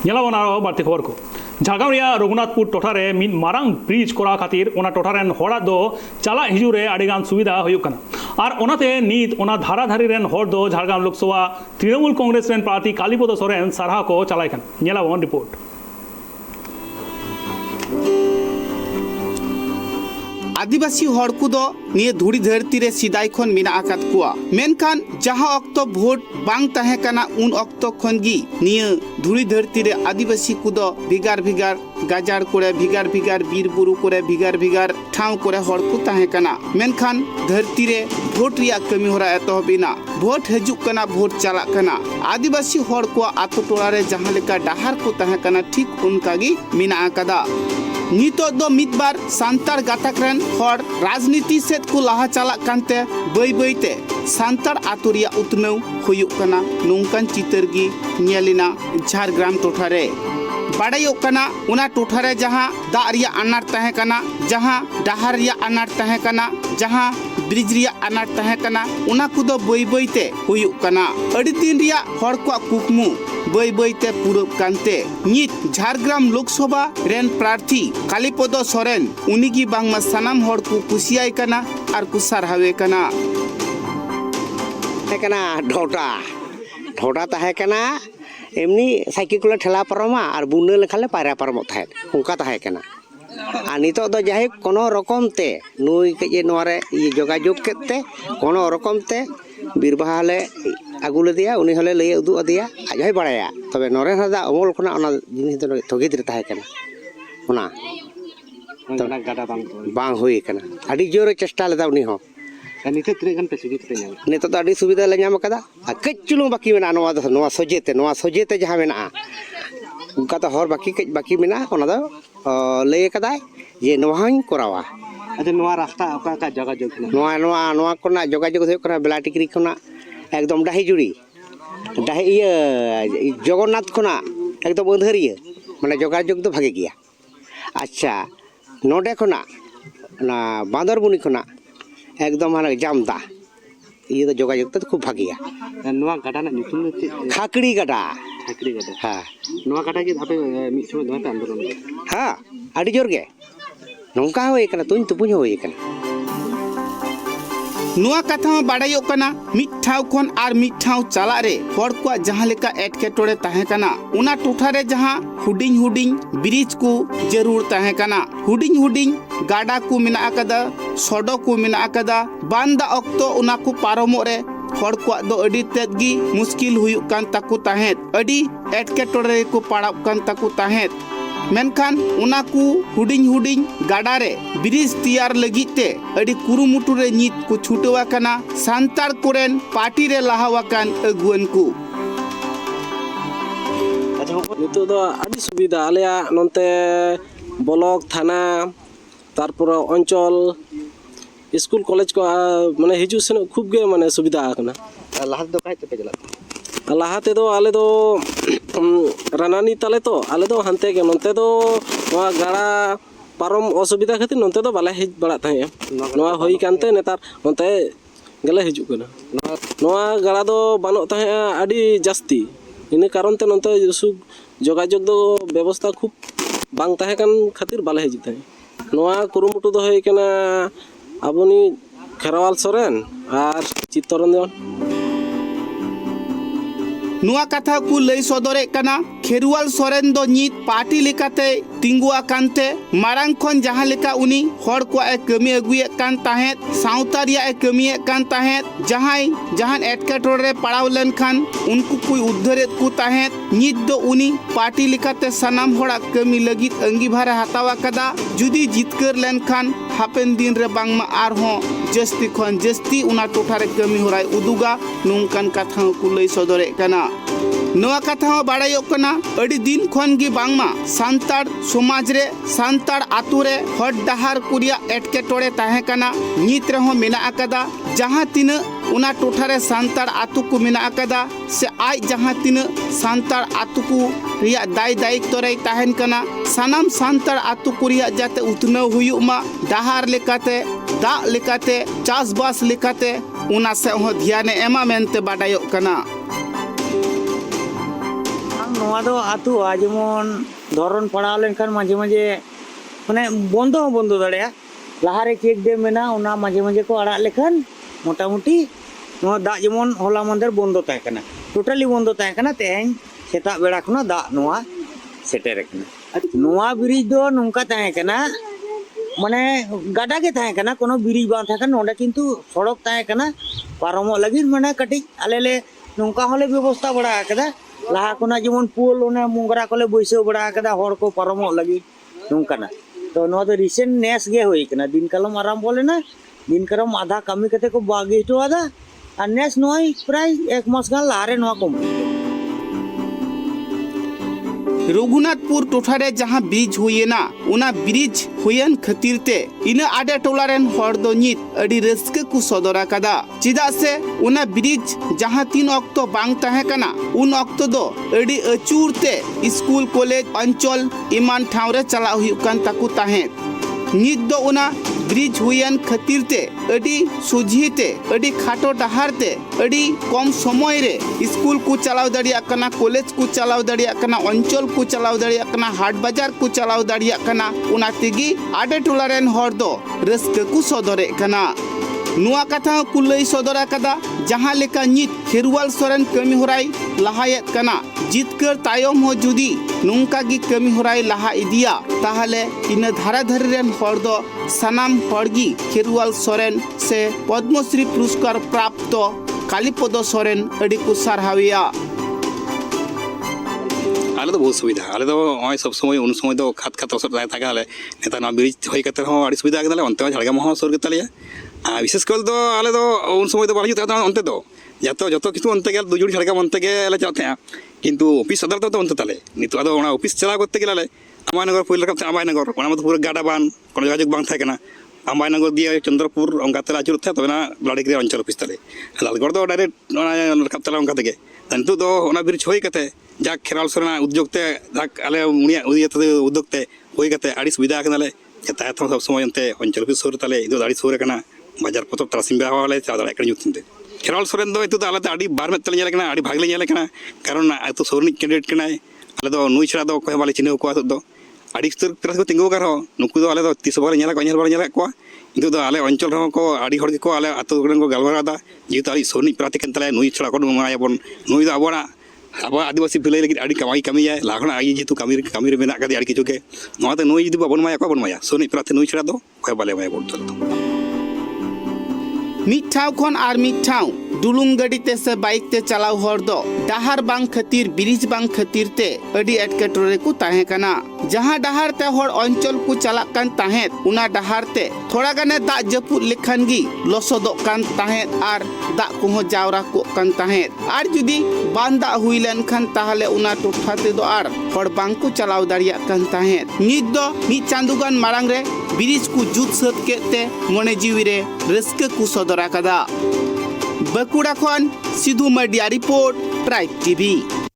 ᱧᱮᱞᱟᱵᱚᱱ ᱟᱨᱚ ᱵᱟᱹᱲᱛᱤ ᱠᱷᱚᱵᱚᱨ ᱠᱚ ᱡᱷᱟᱲᱜᱨᱟᱢ ᱨᱮᱭᱟᱜ ᱨᱚᱜᱷᱩᱱᱟᱛᱷᱯᱩर ᱴᱚᱴᱷᱟᱨᱮ ᱢᱤᱫ ᱢᱟᱨᱟᱝ ᱵᱨᱤᱡᱽ ᱠᱚᱨᱟᱣ ᱠᱷᱟᱹᱛᱤᱨ ᱚᱱᱟ ᱴᱚᱴᱷᱟᱨᱮᱱ ᱦᱚᱲᱟᱜ ᱫᱚ ᱪᱟᱞᱟᱜ ᱦᱤᱡᱩᱜ ᱨᱮ ᱟᱹᱰᱤᱜᱟᱱ ᱥᱩᱵᱤᱫᱷᱟ ᱦᱩᱭᱩᱜ ᱠᱟᱱᱟ ᱟᱨ ᱚᱱᱟᱛᱮ ᱱᱤᱛ ᱚᱱᱟ ᱫᱷᱟᱨᱟ ᱫᱷᱟᱨᱮ ᱨᱮᱱ ᱦᱚᱲ ᱫᱚ ᱡᱷᱟᱲᱜᱨᱟᱢ ᱞᱳᱠᱥᱚᱵᱷᱟ ᱛᱨᱤণᱢূᱞ ᱠᱚᱝᱜᱨᱮᱥ ᱨᱮᱱ ᱯᱨᱟর্থী ᱠᱟᱞᱤᱯᱚᱫᱚ ᱥᱚᱨᱮᱱ ᱥᱟᱨᱦᱟᱣ ᱠᱚ ᱪᱟᱞᱟᱭ ᱠᱟᱱᱟ ᱧᱮᱞᱟᱵᱚᱱ ᱨᱤᱯᱳর্ট आदिवासी हड़ को निये धुड़ी धरती रे सिदाई खन मेना आकात कुआ मेनखान जहां अक्तो वोट बांग तहे कना उन अक्तो खन गी निये धुड़ी धरती रे आदिवासी को भिगार भिगार गाजार कोरे भिगार भिगार बीर बुरु कोरे भिगार भिगार ठाव कोरे हड़ को तहे कना मेनखान धरती रे वोट रिया कमी होरा एतहबिना वोट हजुक कना वोट चला कना आदिवासी हड़ को आतो टोला रे जहां लेका डाहार को तहे कना ठीक उनका गी मेना आकादा नितो दो मिदबार सांतार गाताक रेन हर राजनीति सेत को लाहा चाला कांते बई बईते सांतार आतुरिया उतनौ हुयुक कना नोंकान चितर गी ᱧᱮᱞिना झारग्राम टोठा रे बाड़ायोक कना उना टोठा रे जहां दाग रिया अनाट तहे कना जहां डाहार रिया अनाट तहे कना जहां ब्रिज रिया अनाट तहे कना उना कुदो बई बईते हुयुक कना अड़ी दिन रिया हर को कुकमु बई बईते पूरब कांते नित झारग्राम लोकसभा रेन प्रार्थी कालीपद सोरेन उनिगी बांगमा सनाम हर को कुसियाय कना आर को सारहावे कना ढोटा ढोटा तहे कना एमनी साइकिल को ठेला पारमा और बुने लेखाले पायरा पारम थाहे उनका तहे कना और नितो दो जाहे कोनो रकम ते नुई के नोरे ये जोगाजोग केते कोनो रकम ते बीरबाहाले आगु लेदिया उनी हले लई उदु अदिया आज होय बाड़ाया तबे नोरे हदा अमल खना ओना जिनिस दो थगित रे तहे कना ओना बांग होई कना आडी जोर चेष्टा लेदा उनी हो नितो तिनगन पे सुविधा पे ᱧᱟᱢ नितो तो आडी सुविधा ले ᱧᱟᱢ कदा कच चुलु बाकी मेना नोवा सोजेते जहां मेना उनका तो हर बाकी कच बाकी मेना ओना दो लय कदा जे नोहाኝ कोरावा अच्छा नोवा रास्ता ओका का जगह जोग नोवा कोना जगह जोग होय कना बेला टिकरी कोना एकदम डाही जुड़ी डाही ये जगन्नाथ कोना एकदम अंधरिया माने जगह जोग तो भागे गया अच्छा नोडे कोना ना बांदरबुनी कोना एकदम हाना जामदा ये तो जोगाजोग तो खूब भागिया नोवा गाडा ना नितुम खाकड़ी गाडा हां नोवा गाडा के आपे मिद समय दोते आंदोलन हां आडी जोर गे नोंका होय कना तुन तुपुñ होय कना नुआ कथा बाड़ायो कना मिठाव खन आर मिठाव चला रे हड़ को जहां लेका एटकेटोड़े तहे कना उना टोठा रे जहां हुडिंग हुडिंग ब्रिज को जरूर तहे कना हुडिंग हुडिंग गाडा को मेना आकदा सड़क को मेना आकदा बांदा अक्तो उना को पारमो रे हड़ को दो अडी तेदगी मुश्किल हुयुक कान ताकु तहेत अडी एटकेटोड़े को पाड़ाव कान ताकु तहेत मेनखान उना को हुडिंग हुडिंग गाडा रे ब्रिज तैयार लगिते अडी कुरुमुटु रे नित को छुटवा कना सांतार कोरेन पार्टी रे लाहावा कान अगुवन को नितो दो आडी सुविधा आलेया नोंते ब्लॉक थाना तारपर अंचल स्कूल कॉलेज को माने हिजु सेन खूब गे माने सुविधा आकना लाहा दो काहे ते चला लाहाते दो आले दो रानानी ताले तो आले दो हंते के नोंते दो नोआ गाड़ा पारम असुविधा खातिर नोंते दो बाले हिज बड़ा थाहे नोआ होई कानते नेतार नोंते गेले हिजु कना नोआ गाड़ा दो बानो थाहे आडी जास्ती इने कारण ते नोंते जोगाजोग दो व्यवस्था खूब बांग ताहे कान खातिर बाले हिजु थाहे नोआ कुरुमुटु दो होई कना आबुनी खेरवाल सोरेन आर चित्तरंजन नुआ कथा को लय सदरे कना खेरुवाल सोरेन दो नित पार्टी लेकाते तिंगुआ कानते मारांग खन जहां लेका उनी हड़ को ए कमी अगुए कान ताहेत साउतारिया ए कमी कान ताहेत जहां एटकेटोड़ रे पड़ाव लन खान उनको कोई उद्धरेत को ताहेत नित दो उनी पार्टी लेकाते सनाम हड़ा कमी लगित अंगीभार हतावा कदा जुदी जितकर लन खान हापेन दिन रे बांगमा आर हो जस्ती खन जस्ती उना टोठा रे कमी होराय उदुगा नोंकान कथा को लय सदरे कना नोआ कथा बाड़ायो कना अड़ी दिन खन गी बांगमा सांतार समाज रे सांतार आतु रे हड़ डाहार कुरिया एटकेटोड़े ताहे कना नित रहो मेना आकदा जहां तीन उना टोठा रे सांतार आतु को मेना आकदा से आज जहां तीन सांतार आतु को रिया दाय दायित्व रे ताहेन कना सनाम सांतार आतु कुरिया जाते उतनव हुयुक मा डाहार लेकाते दाग लेकाते चासबास लेकाते उना से हो ध्यान एमा मेनते बाड़ायो कना नोआ दो आतुआ जेमन धरन पड़ाव लेनखान माझे माझे माने बंदो दाड़ेया लाहारे चेक डैम मेना ओना माझे माझे को आड़ा लेखान मोटामुटी नोआ दा जेमन होला मंदर बंदो ताहे कना टोटाली बंदो ताहे कना तेहें सेता बेड़ा खना दा नोआ सेटेर कना नोआ ब्रिज दो नोंका ताहे कना माने गाडा के ताहे कना कोनो ब्रिज बां ताहे कना नोडे किंतु सड़क ताहे कना पारमो लगिन माने कटिज आलेले नोंका होले व्यवस्था बड़ा कदा लाहा कोना जेमन पुल ओने मुंगरा कोले बैसो बड़ा कदा हर को पारमो लगी नोंकाना तो नोआ दो रिसेंट नेस गे होई कना दिन कलम आराम बोलेना दिन करम आधा कमी कते को बागी तो आदा और नेस नोई प्राय एक मास गान लारे नोआ को रघुनाथपुर टोठारे जहां ब्रिज हुएना उना ब्रिज हुएन खातिर ते इना आडे टोलारेन हर दो नित अडी रस्के को सदरा कदा चिदा से उना ब्रिज जहां 3 अक्टो बांग ताहे कना उन अक्टो दो अडी अचूरते स्कूल कॉलेज अंचल इमान ठावरे चला हुई कान ताकू ताहे नित दो उना ब्रिज हुएन खातिर ते अडी सुझीते अडी खाटो डहारते अडी कम समय रे स्कूल को चलाव दड़िया कना कॉलेज को चलाव दड़िया कना अंचल को चलाव दड़िया कना हाट बाजार को चलाव दड़िया कना उना तेगी आडे टोलारेन हर दो रस्के को सदरे कना नुआ कथा को लई सदरा कदा जहां लेका नित खेरुवाल सोरेन कमी होराई लहायत कना जितकर तायम हो जुदी नुंका गी कमी होराई लहा इदिया ताहले इन धारा धरी रेन हर दो सनाम हरगी खेरुवाल सोरेन से पद्मश्री पुरस्कार प्राप्त कालीपद सोरेन अडी को सारहाविया आले तो बहुत सुविधा आले तो सब समय उन समय तो खात खात रसद ताहे आले नेता ना ब्रिज होई कते हो आडी सुविधा केदाले अंते झाड़गाम हो सोर केतालिया विशेष कर तो आले तो उन समय तो बाला जुत अंते तो जतो किछु अंते गेल दुजुड़ी झाड़गाम अंते गेले चलते किंतु ऑफिस अदालत तो अंते ताले नितो आदो ओना ऑफिस चला करते गेले अमायनगर पहिल रकम अमायनगर ओना मत पूरा गाडा बान कोनो जोगाजोग बांग थाहे कना अमायनगर दिए चंद्रपुर अंका तला आचुर थे तबेना ब्लाडिग्री अंचल ऑफिस ताले लालगढ़ दो डायरेक्ट ओना रकम तला अंका तगे नितो दो ओना ब्रिज होई कते जाक खेराल सोरेना उद्योगते जाक आले उनिया उद्योगते होई कते आड़ी सुविधा कनाले यातायात सब समय अंते अंचल ऑफिस सोर ताले इदो दाड़ी सोर कना बाजार पतब तरासिम बेहा वाले चा दाड़ा कन युतुंते खेराल सोरेन दो इतु आले आड़ी बार में तले कना आड़ी भागले नेले कना कारण आतो सोरनी कैंडिडेट कनाय आले दो नुई छड़ा दो कोय वाले चिन्ह को दो आड़ी स्तर तरह को तिंगो कर नुकु दो आले दो 30 बार नेला को इतु दो आले अंचल रहो को आड़ी हड़ को आले आतो गन को गलबरादा जेतु आड़ी सोरनी प्राति कन तले नुई छड़ा को माया बन नुई दो आबोना अब आदिवासी भिलाई लगी आड़ी कमी है लाखना आई जेतु कमी रे मेना कदे आड़ी किचुके नोते नुई जदि बाबन माया को बन माया सोरनी प्राति नुई छड़ा दो कोय बाले माया बोल मिठाव खन आर मिठाव डुलुंग गड़ी ते से बाइक ते चलाव हर दो डहार बांग खातिर ब्रिज बांग खातिर ते अडी एटकेटरे को ताहे कना जहां डहार ते हर अंचल को चला कान ताहे उना डहार ते थोड़ा गाने दा जपुर लेखान गी लसदो कान ताहे आर दा को हो जावरा को कान ताहे आर जुदी बांदा हुई लेन खान ताहले उना टोठा ते दो आर हर बांग को चलाव दाड़िया कान ताहे नित दो मी चांदुगान मारांग रे ब्रिज को जुत सत केते मने जीवी रे रस्के को सदरा कदा बकुड़ा खन Sindhu media report tribe TV.